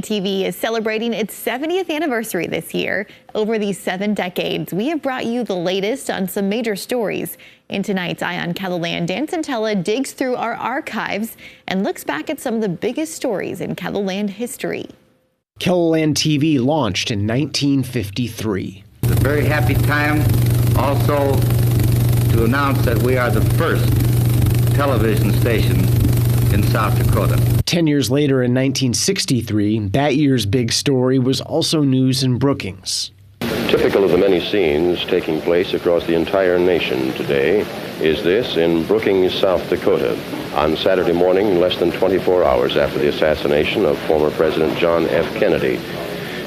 TV is celebrating its 70th anniversary this year. Over these 7 decades, we have brought you the latest on some major stories. In tonight's Eye on KELOLAND, Dan Santella digs through our archives and looks back at some of the biggest stories in KELOLAND history. KELOLAND TV launched in 1953. It's a very happy time also to announce that we are the first television station in South Dakota. 10 years later in 1963, that year's big story was also news in Brookings. Typical of the many scenes taking place across the entire nation today is this in Brookings, South Dakota, on Saturday morning, less than 24 hours after the assassination of former President John F. Kennedy.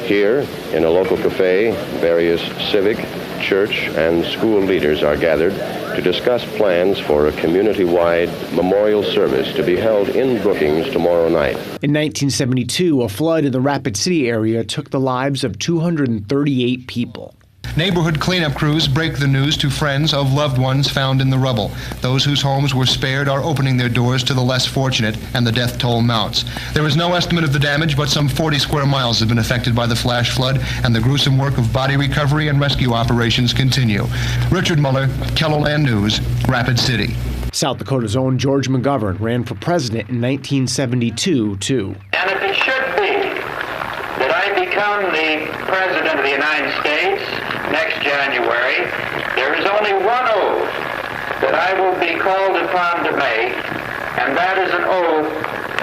Here, in a local cafe, various civic, church, and school leaders are gathered to discuss plans for a community-wide memorial service to be held in Brookings tomorrow night. In 1972, a flood in the Rapid City area took the lives of 238 people. Neighborhood cleanup crews break the news to friends of loved ones found in the rubble. Those whose homes were spared are opening their doors to the less fortunate, and the death toll mounts. There is no estimate of the damage, but some 40 square miles have been affected by the flash flood, and the gruesome work of body recovery and rescue operations continue. Richard Muller, KELOLAND News, Rapid City. South Dakota's own George McGovern ran for president in 1972, too. And if it should be that I become the President of the United States next January, there is only one oath that I will be called upon to make, and that is an oath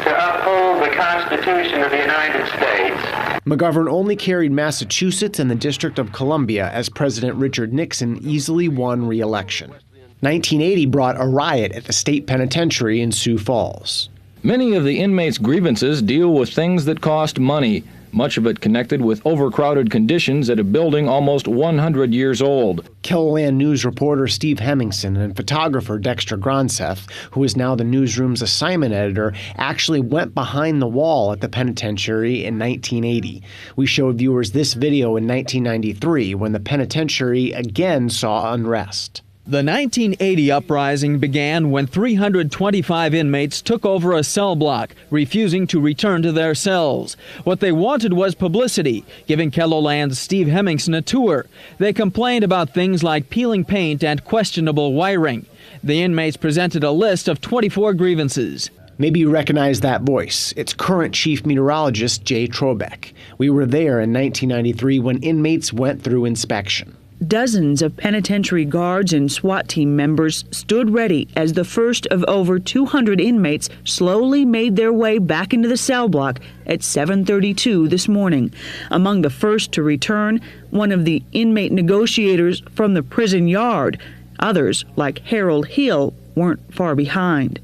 to uphold the Constitution of the United States. McGovern only carried Massachusetts and the District of Columbia as President Richard Nixon easily won re-election. 1980 brought a riot at the state penitentiary in Sioux Falls. Many of the inmates' grievances deal with things that cost money, much of it connected with overcrowded conditions at a building almost 100 years old. KELOLAND News reporter Steve Hemmingson and photographer Dexter Gronseth, who is now the newsroom's assignment editor, actually went behind the wall at the penitentiary in 1980. We showed viewers this video in 1993 when the penitentiary again saw unrest. The 1980 uprising began when 325 inmates took over a cell block, refusing to return to their cells. What they wanted was publicity, giving KELOLAND's Steve Hemmingson a tour. They complained about things like peeling paint and questionable wiring. The inmates presented a list of 24 grievances. Maybe you recognize that voice. It's current chief meteorologist Jay Trobeck. We were there in 1993 when inmates went through inspection. Dozens of penitentiary guards and SWAT team members stood ready as the first of over 200 inmates slowly made their way back into the cell block at 7:32 this morning. Among the first to return, one of the inmate negotiators from the prison yard. Others, like Harold Hill, weren't far behind.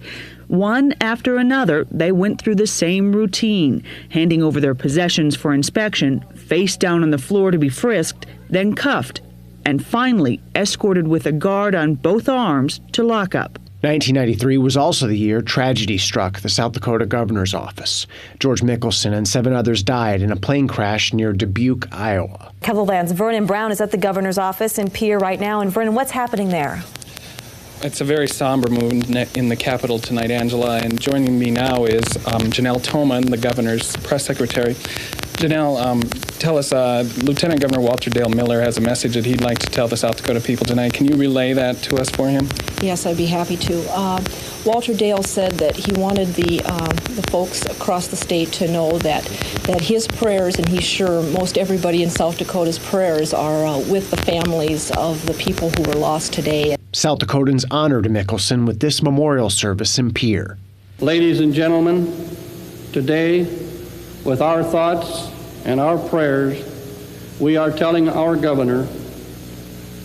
One after another, they went through the same routine, handing over their possessions for inspection, face down on the floor to be frisked, then cuffed, and finally escorted with a guard on both arms to lockup. 1993 was also the year tragedy struck the South Dakota governor's office. George Mickelson and 7 others died in a plane crash near Dubuque, Iowa. KELOLAND's Vernon Brown is at the governor's office in Pierre right now. And Vernon, what's happening there? It's a very somber mood in the Capitol tonight, Angela, and joining me now is Janelle Thoman, the governor's press secretary. Janelle, tell us, Lieutenant Governor Walter Dale Miller has a message that he'd like to tell the South Dakota people tonight. Can you relay that to us for him? Yes, I'd be happy to. Walter Dale said that he wanted the folks across the state to know that his prayers, and he's sure most everybody in South Dakota's prayers, are with the families of the people who were lost today. South Dakotans honored Mickelson with this memorial service in Pierre. Ladies and gentlemen, today, with our thoughts and our prayers, we are telling our governor,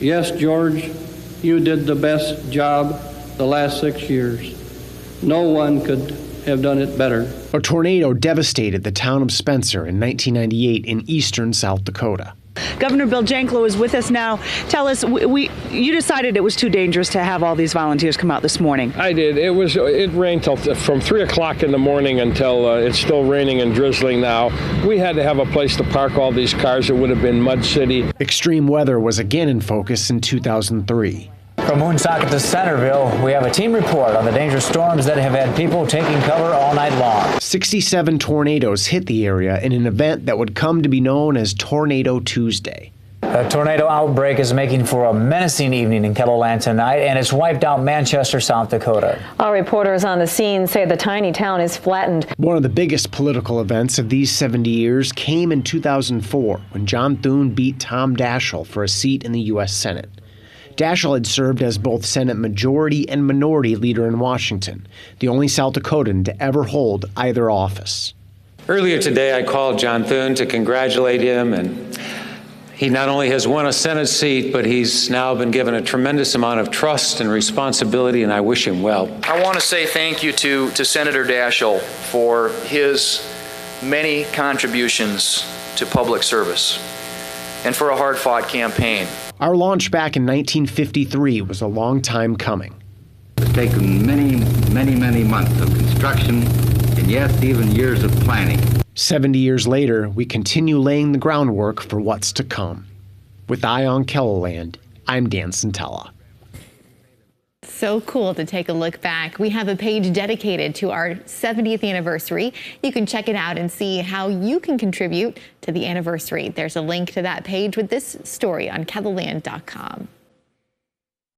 yes, George, you did the best job the last 6 years. No one could have done it better. A tornado devastated the town of Spencer in 1998 in eastern South Dakota. Governor Bill Janklow is with us now. Tell us, you decided it was too dangerous to have all these volunteers come out this morning. I did. It rained from 3 o'clock in the morning until it's still raining and drizzling now. We had to have a place to park all these cars. It would have been Mud City. Extreme weather was again in focus in 2003. From Woonsocket to Centerville, we have a team report on the dangerous storms that have had people taking cover all night long. 67 tornadoes hit the area in an event that would come to be known as Tornado Tuesday. A tornado outbreak is making for a menacing evening in Kettleland tonight, and it's wiped out Manchester, South Dakota. Our reporters on the scene say the tiny town is flattened. One of the biggest political events of these 70 years came in 2004 when John Thune beat Tom Daschle for a seat in the U.S. Senate. Daschle had served as both Senate Majority and Minority Leader in Washington, the only South Dakotan to ever hold either office. Earlier today, I called John Thune to congratulate him, and he not only has won a Senate seat, but he's now been given a tremendous amount of trust and responsibility, and I wish him well. I want to say thank you to Senator Daschle for his many contributions to public service and for a hard-fought campaign. Our launch back in 1953 was a long time coming. It's taken many months of construction and yes, even years of planning. 70 years later, we continue laying the groundwork for what's to come. With Eye on Kettleland, I'm Dan Santella. So cool to take a look back. We have a page dedicated to our 70th anniversary. You can check it out and see how you can contribute to the anniversary. There's a link to that page with this story on KETTLELAND.com.